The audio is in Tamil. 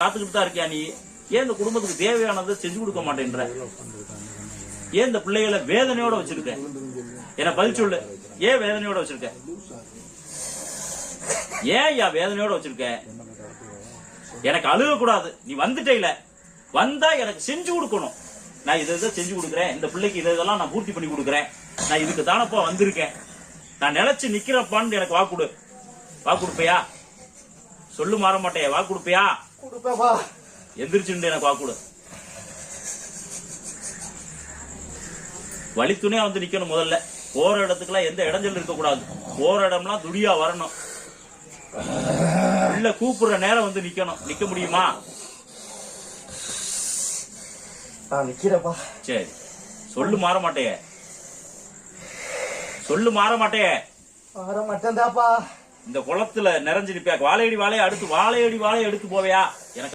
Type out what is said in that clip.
காத்துக்கிட்டு தான் இருக்கியா நீ? ஏன் இந்த குடும்பத்துக்கு தேவையானதை செஞ்சு கொடுக்க மாட்டேன்ற? ஏன் இந்த பிள்ளைகளை வேதனையோட வச்சிருக்க? என்ன பதில் சொல்லு. ஏன் வேதனையோட வச்சிருக்க? ஏன் யா வேதனையோட வச்சிருக்க? எனக்கு அழுக கூடாது. நீ வந்துட்டே இல்ல, வந்தா எனக்கு செஞ்சு கொடுக்கணும். நான் இதை செஞ்சு கொடுக்குறேன், இந்த பிள்ளைக்கு இதெல்லாம் நான் பூர்த்தி பண்ணி கொடுக்குறேன், நான் இதுக்கு தானப்பா வந்திருக்கேன், நான் நினைச்சு நிக்கிறப்பான்னு எனக்கு வாக்கு கொடு. வாக்கு கொடுப்பையா? சொல்லு மாற மாட்டேன். வாக்கு கொடுப்பையா? எந்திரிச்சுட்டு எனக்கு வாக்கு கொடு. வழித்துணையா வந்து நிக்கணும். முதல்ல போற இடத்துக்குலாம் எந்த இடைஞ்சல் இருக்க கூடாது. போற இடம்லாம் துடியா வரணும். இல்ல கூப்பிடுற நேரம் வந்து நிக்கணும். நிக்க முடியுமா? நிக்கிறப்பா. சரி, சொல்லு மாற மாட்டே. சொல்லு மாற மாட்டே. மாற மாட்டேன்டாப்பா. இந்த குளத்துல நிறைஞ்சு நிப்ப. வாழையடி வாழைய அடுத்து வாழையடி வாழைய எடுத்து போவையா? எனக்கு